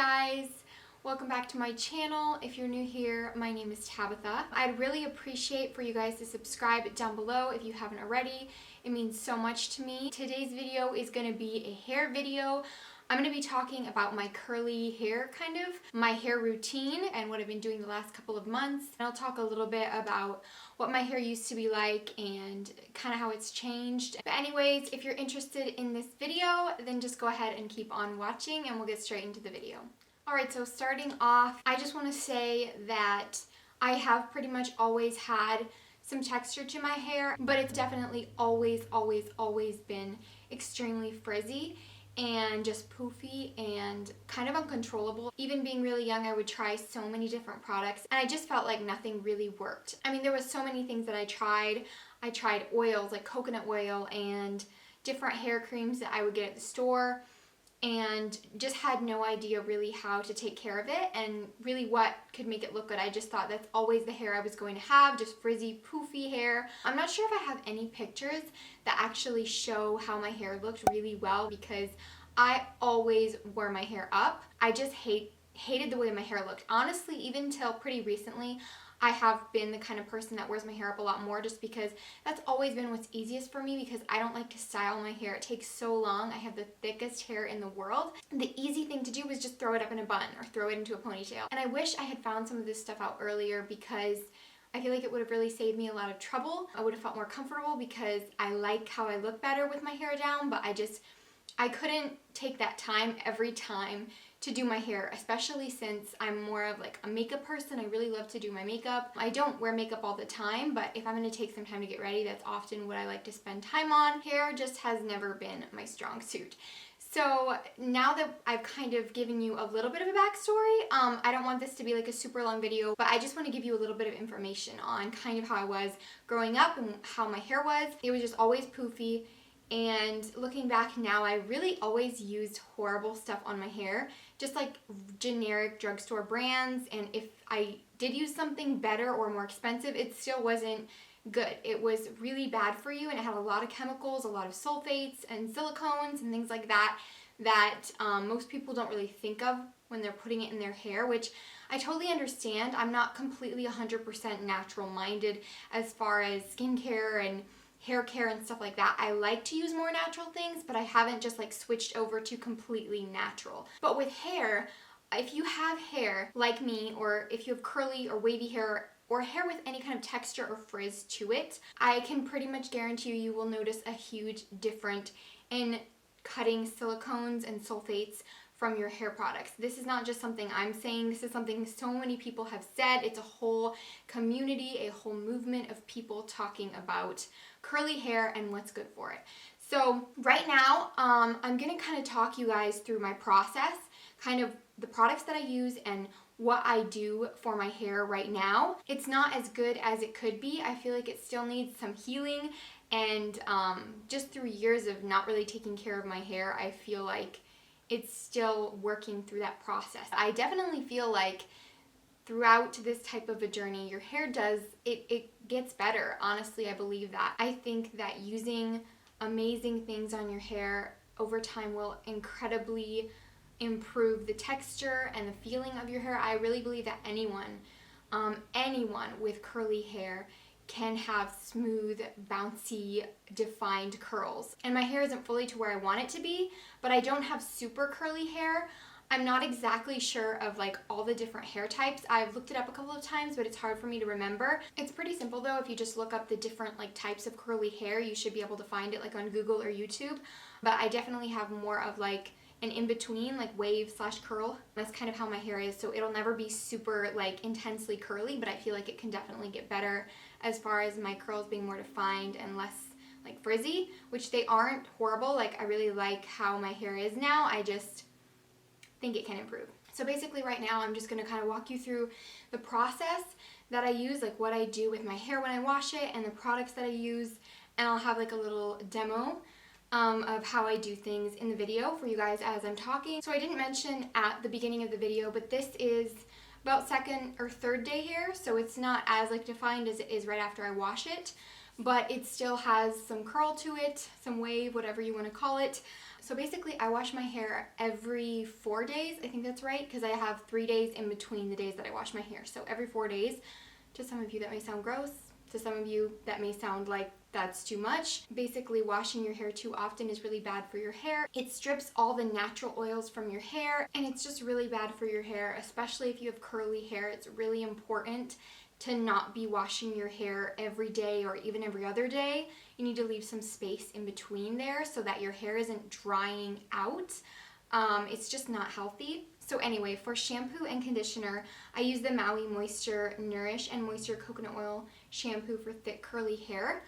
guys, welcome back to my channel. If you're new here, my name is Tabitha. I'd really appreciate for you guys to subscribe down below if you haven't already. It means so much to me. Today's video is going to be a hair video. I'm going to be talking about my curly hair, my hair routine and what I've been doing the last couple of months. And I'll talk a little bit about what my hair used to be like and kind of how it's changed. But anyways, if you're interested in this video, then just go ahead and keep on watching and we'll get straight into the video. Alright, so starting off, I just want to say that I have pretty much always had some texture to my hair, but it's definitely always been extremely frizzy and just poofy and kind of uncontrollable. Even being really young, I would try so many different products and I just felt like nothing really worked. I mean, there was so many things that I tried. I tried oils like coconut oil and different hair creams that I would get at the store and just had no idea really how to take care of it and really what could make it look good. I just thought that's always the hair I was going to have, just frizzy, poofy hair. I'm not sure if I have any pictures that actually show how my hair looked really well because I always wore my hair up. I just hated the way my hair looked. Honestly, even till pretty recently, I have been the kind of person that wears my hair up a lot more just because that's always been what's easiest for me because I don't like to style my hair. It takes so long. I have the thickest hair in the world. The easy thing to do was just throw it up in a bun or throw it into a ponytail. And I wish I had found some of this stuff out earlier because I feel like it would have really saved me a lot of trouble. I would have felt more comfortable because I like how I look better with my hair down, but I couldn't take that time every time to do my hair, especially since I'm more of like a makeup person. I really love to do my makeup. I don't wear makeup all the time, but if I'm going to take some time to get ready, that's often what I like to spend time on. Hair just has never been my strong suit. So now that I've kind of given you a little bit of a backstory, I don't want this to be like a super long video, but I just want to give you a little bit of information on kind of how I was growing up and how my hair was. It was just always poofy. And looking back now, I really always used horrible stuff on my hair, just like generic drugstore brands. And if I did use something better or more expensive, it still wasn't good. It was really bad for you and it had a lot of chemicals, a lot of sulfates and silicones and things like that most people don't really think of when they're putting it in their hair, which I totally understand. I'm not completely 100% natural minded as far as skincare and hair care and stuff like that. I like to use more natural things, but I haven't just like switched over to completely natural. But with hair, if you have hair like me, or if you have curly or wavy hair, or hair with any kind of texture or frizz to it, I can pretty much guarantee you will notice a huge difference in cutting silicones and sulfates from your hair products. This is not just something I'm saying, this is something so many people have said. It's a whole community, a whole movement of people talking about curly hair and what's good for it. So right now, I'm gonna kind of talk you guys through my process, kind of the products that I use and what I do for my hair right now. It's not as good as it could be. I feel like it still needs some healing and just through years of not really taking care of my hair, I feel like it's still working through that process. I definitely feel like throughout this type of a journey, your hair it gets better. Honestly, I believe that. I think that using amazing things on your hair over time will incredibly improve the texture and the feeling of your hair. I really believe that anyone with curly hair can have smooth, bouncy, defined curls. And my hair isn't fully to where I want it to be, but I don't have super curly hair. I'm not exactly sure of like all the different hair types. I've looked it up a couple of times, but it's hard for me to remember. It's pretty simple though. If you just look up the different like types of curly hair, you should be able to find it like on Google or YouTube. But I definitely have more of like an in-between, like wave/curl. That's kind of how my hair is, so it'll never be super like intensely curly, but I feel like it can definitely get better as far as my curls being more defined and less like frizzy, which they aren't horrible. Like I really like how my hair is now. I just think it can improve. So basically right now I'm just going to kind of walk you through the process that I use, like what I do with my hair when I wash it and the products that I use, and I'll have like a little demo of how I do things in the video for you guys as I'm talking. So I didn't mention at the beginning of the video, but this is about second or third day hair, so it's not as like defined as it is right after I wash it. but it still has some curl to it, some wave, whatever you want to call it. So basically I wash my hair every 4 days. I think that's right, because I have 3 days in between the days that I wash my hair. So every 4 days. To some of you that may sound gross. To some of you that may sound like that's too much. Basically, washing your hair too often is really bad for your hair. It strips all the natural oils from your hair, and it's just really bad for your hair, especially if you have curly hair. It's really important to not be washing your hair every day or even every other day. You need to leave some space in between there so that your hair isn't drying out. It's just not healthy. So anyway, for shampoo and conditioner, I use the Maui Moisture Nourish and Moisture Coconut Oil Shampoo for thick curly hair.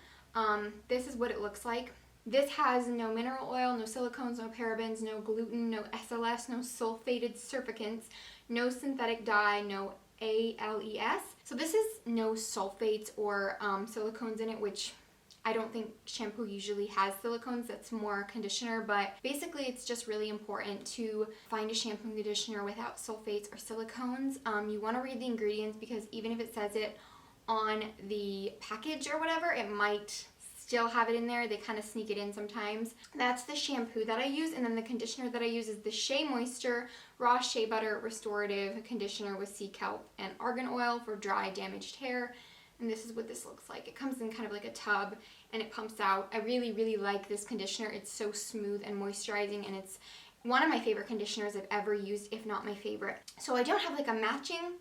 This is what it looks like. This has no mineral oil, no silicones, no parabens, no gluten, no SLS, no sulfated surfactants, no synthetic dye, no ALES. So this is no sulfates or silicones in it, which I don't think shampoo usually has silicones. That's more conditioner, but basically it's just really important to find a shampoo and conditioner without sulfates or silicones. You want to read the ingredients, because even if it says it on the package or whatever, it might still have it in there. They kind of sneak it in sometimes. That's the shampoo that I use, and then the conditioner that I use is the Shea Moisture Raw Shea Butter Restorative Conditioner with sea kelp and argan oil for dry, damaged hair. And this is what this looks like. It comes in kind of like a tub and it pumps out. I really, really like this conditioner. It's so smooth and moisturizing, and it's one of my favorite conditioners I've ever used, if not my favorite. So I don't have like a matching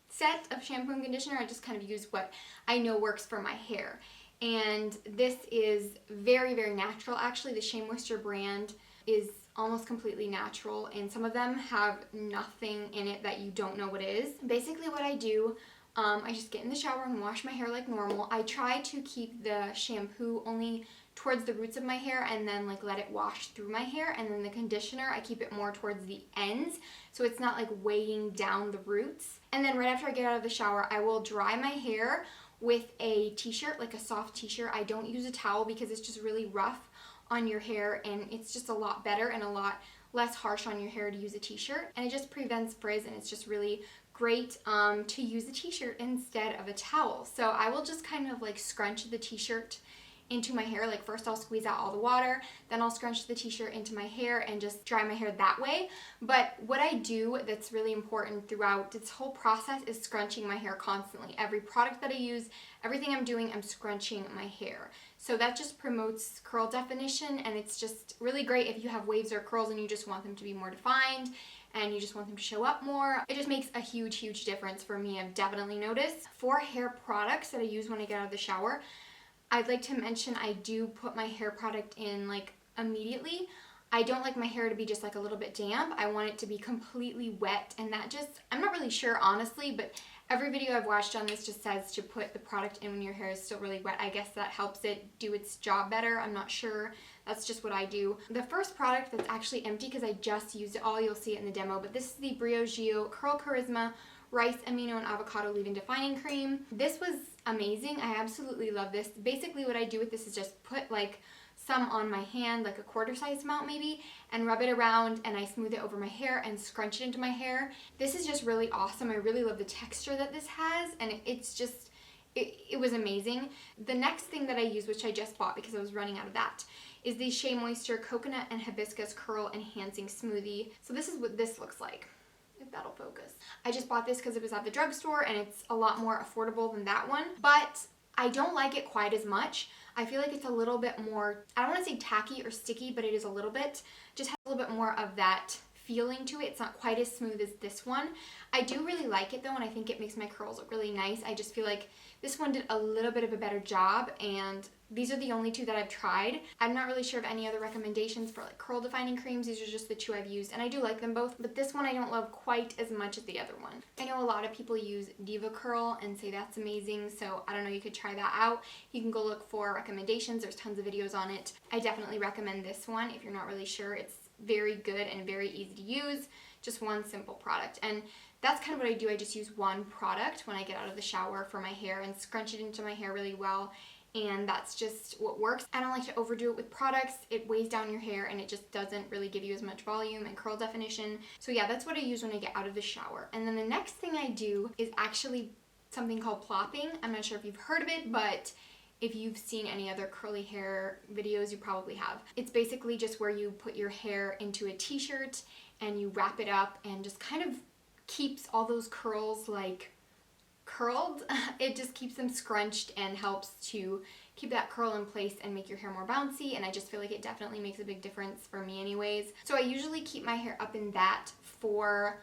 set of shampoo and conditioner. I just kind of use what I know works for my hair. And this is very, very natural. Actually, the Shea Moisture brand is almost completely natural, and some of them have nothing in it that you don't know what is. Basically what I do, I just get in the shower and wash my hair like normal. I try to keep the shampoo only towards the roots of my hair and then like let it wash through my hair, and then the conditioner I keep it more towards the ends so it's not like weighing down the roots. And then right after I get out of the shower, I will dry my hair with a t-shirt, like a soft t-shirt. I don't use a towel because it's just really rough on your hair, and it's just a lot better and a lot less harsh on your hair to use a t-shirt, and it just prevents frizz, and it's just really great to use a t-shirt instead of a towel. So I will just kind of like scrunch the t-shirt into my hair. Like first I'll squeeze out all the water, then I'll scrunch the t-shirt into my hair and just dry my hair that way. But what I do that's really important throughout this whole process is scrunching my hair constantly. Every product that I use, everything I'm doing, I'm scrunching my hair. So that just promotes curl definition, and it's just really great if you have waves or curls and you just want them to be more defined and you just want them to show up more. It just makes a huge, huge difference for me. I've definitely noticed. For hair products that I use when I get out of the shower, I'd like to mention I do put my hair product in like immediately. I don't like my hair to be just like a little bit damp. I want it to be completely wet, and that just, I'm not really sure honestly, but every video I've watched on this just says to put the product in when your hair is still really wet. I guess that helps it do its job better. I'm not sure. That's just what I do. The first product that's actually empty because I just used it all, you'll see it in the demo, but this is the Briogeo Curl Charisma Rice, Amino, and Avocado Leave-In Defining Cream. This was amazing. I absolutely love this. Basically what I do with this is just put like some on my hand, like a quarter size amount maybe, and rub it around, and I smooth it over my hair and scrunch it into my hair. This is just really awesome. I really love the texture that this has, and it's just, it was amazing. The next thing that I use, which I just bought because I was running out of that, is the Shea Moisture Coconut and Hibiscus Curl Enhancing Smoothie. So this is what this looks like, if that'll focus. I just bought this because it was at the drugstore and it's a lot more affordable than that one, but I don't like it quite as much. I feel like it's a little bit more, I don't want to say tacky or sticky, but it is a little bit, just has a little bit more of that feeling to it. It's not quite as smooth as this one. I do really like it though, and I think it makes my curls look really nice. I just feel like this one did a little bit of a better job, and these are the only two that I've tried. I'm not really sure of any other recommendations for like curl defining creams. These are just the two I've used, and I do like them both, but this one I don't love quite as much as the other one. I know a lot of people use Diva Curl and say that's amazing, so I don't know, you could try that out. You can go look for recommendations. There's tons of videos on it. I definitely recommend this one if you're not really sure. It's very good and very easy to use. Just one simple product, and that's kind of what I do. I just use one product when I get out of the shower for my hair and scrunch it into my hair really well, and that's just what works. I don't like to overdo it with products. It weighs down your hair and it just doesn't really give you as much volume and curl definition. So yeah, that's what I use when I get out of the shower. And then the next thing I do is actually something called plopping. I'm not sure if you've heard of it, but If you've seen any other curly hair videos, you probably have. It's basically just where you put your hair into a t-shirt and you wrap it up and just kind of keeps all those curls like curled. It just keeps them scrunched and helps to keep that curl in place and make your hair more bouncy, and I just feel like it definitely makes a big difference for me anyways. So I usually keep my hair up in that for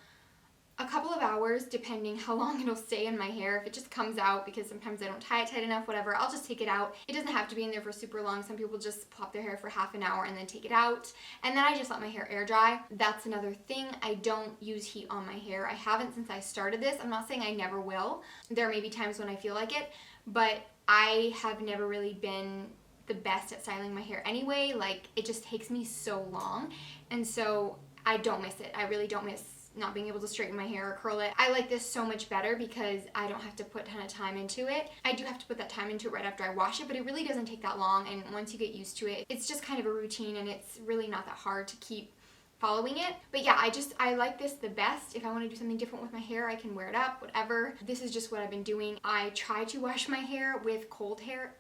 a couple of hours, depending how long it'll stay in my hair. If it just comes out because sometimes I don't tie it tight enough, whatever, I'll just take it out. It doesn't have to be in there for super long. Some people just plop their hair for half an hour and then take it out, and then I just let my hair air dry. That's another thing. I don't use heat on my hair. I haven't since I started this. I'm not saying I never will. There may be times when I feel like it, but I have never really been the best at styling my hair anyway. Like, it just takes me so long, and so I don't miss it. I really don't miss not being able to straighten my hair or curl it. I like this so much better because I don't have to put a ton of time into it. I do have to put that time into it right after I wash it, but it really doesn't take that long, and once you get used to it, it's just kind of a routine, and it's really not that hard to keep following it. But yeah, I like this the best. If I want to do something different with my hair, I can wear it up, whatever. This is just what I've been doing. I try to wash my hair with cold hair.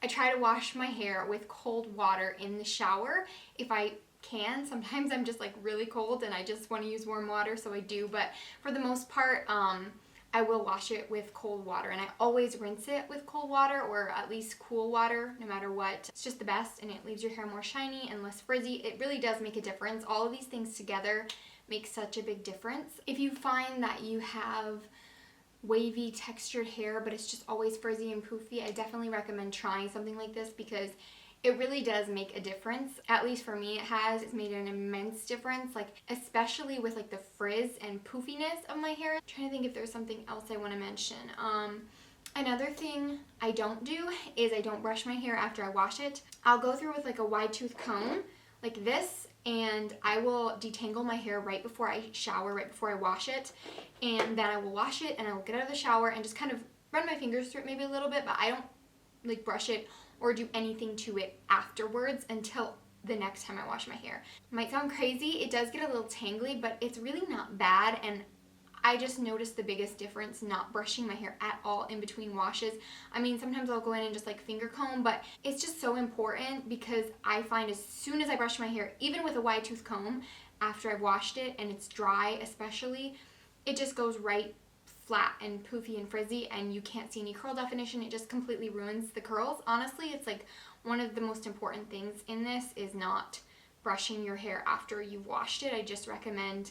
I try to wash my hair with cold water in the shower if I can. Sometimes I'm just like really cold and I just want to use warm water, so I do, but for the most part I will wash it with cold water, and I always rinse it with cold water or at least cool water, no matter what. It's just the best, and it leaves your hair more shiny and less frizzy. It really does make a difference. All of these things together make such a big difference. If you find that you have wavy textured hair but it's just always frizzy and poofy, I definitely recommend trying something like this because it really does make a difference. At least for me, it has. It's made an immense difference, like especially with like the frizz and poofiness of my hair. I'm trying to think if there's something else I want to mention. Another thing I don't do is I don't brush my hair after I wash it. I'll go through with like a wide tooth comb like this, and I will detangle my hair right before I shower, right before I wash it, and then I will wash it and I will get out of the shower and just kind of run my fingers through it maybe a little bit, but I don't like brush it or do anything to it afterwards until the next time I wash my hair. It might sound crazy, it does get a little tangly, but it's really not bad, and I just noticed the biggest difference not brushing my hair at all in between washes. I mean, sometimes I'll go in and just like finger comb, but it's just so important because I find as soon as I brush my hair, even with a wide tooth comb, after I've washed it and it's dry especially, it just goes right flat and poofy and frizzy, and you can't see any curl definition. It just completely ruins the curls. Honestly, it's like one of the most important things in this is not brushing your hair after you've washed it. I just recommend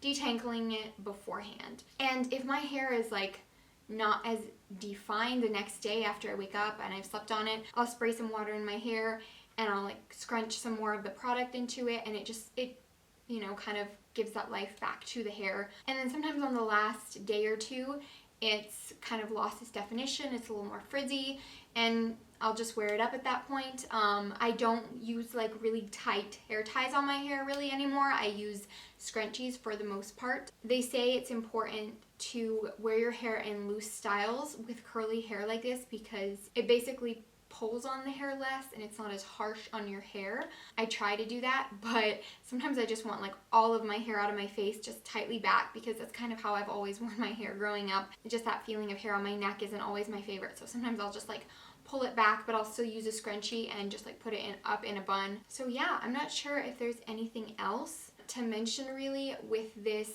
detangling it beforehand. And if my hair is like not as defined the next day after I wake up and I've slept on it, I'll spray some water in my hair and I'll like scrunch some more of the product into it, and it you know, kind of gives that life back to the hair. And then sometimes on the last day or two, it's kind of lost its definition, it's a little more frizzy, and I'll just wear it up at that point. I don't use like really tight hair ties on my hair really anymore. I use scrunchies for the most part. They say it's important to wear your hair in loose styles with curly hair like this because it basically pulls on the hair less and it's not as harsh on your hair. I try to do that, but sometimes I just want like all of my hair out of my face just tightly back because that's kind of how I've always worn my hair growing up. Just that feeling of hair on my neck isn't always my favorite, so sometimes I'll just like pull it back, but I'll still use a scrunchie and just like put it up in a bun. So yeah, I'm not sure if there's anything else to mention really with this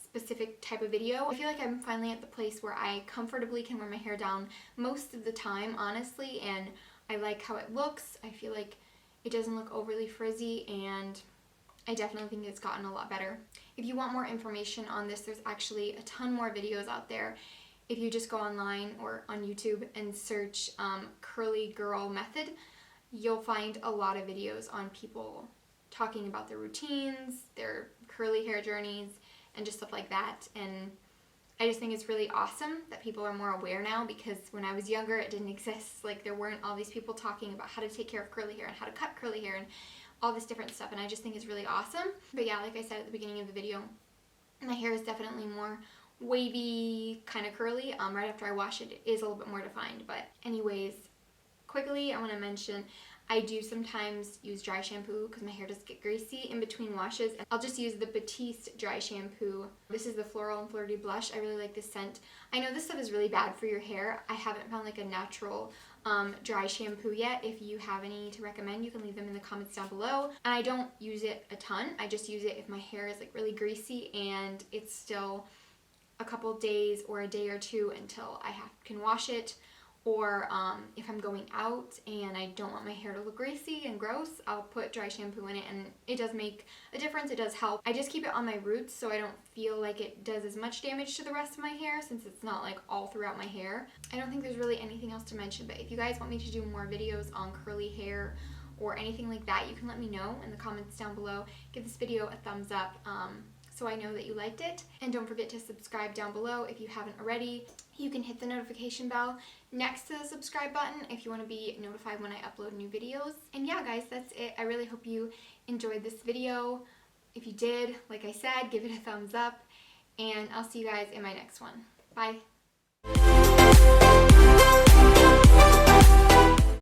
specific type of video. I feel like I'm finally at the place where I comfortably can wear my hair down most of the time, honestly, and I like how it looks. I feel like it doesn't look overly frizzy, and I definitely think it's gotten a lot better. If you want more information on this, there's actually a ton more videos out there. If you just go online or on YouTube and search curly girl method, you'll find a lot of videos on people talking about their routines, their curly hair journeys, and just stuff like that. And I just think it's really awesome that people are more aware now, because when I was younger it didn't exist. Like, there weren't all these people talking about how to take care of curly hair and how to cut curly hair and all this different stuff, and I just think it's really awesome. But yeah, like I said at the beginning of the video, my hair is definitely more wavy, kind of curly. Right after I wash it, it is a little bit more defined. But anyways, quickly I want to mention I do sometimes use dry shampoo because my hair does get greasy in between washes. And I'll just use the Batiste dry shampoo. This is the Floral and Flirty Blush. I really like this scent. I know this stuff is really bad for your hair. I haven't found like a natural dry shampoo yet. If you have any to recommend, you can leave them in the comments down below. And I don't use it a ton. I just use it if my hair is like really greasy and it's still a couple days or a day or two until I can wash it. Or if I'm going out and I don't want my hair to look greasy and gross, I'll put dry shampoo in it, and it does make a difference. It does help. I just keep it on my roots so I don't feel like it does as much damage to the rest of my hair, since it's not like all throughout my hair. I don't think there's really anything else to mention, but if you guys want me to do more videos on curly hair or anything like that, you can let me know in the comments down below. Give this video a thumbs up so I know that you liked it. And don't forget to subscribe down below if you haven't already. You can hit the notification bell next to the subscribe button if you want to be notified when I upload new videos. And yeah, guys, that's it. I really hope you enjoyed this video. If you did, like I said, give it a thumbs up, and I'll see you guys in my next one. Bye.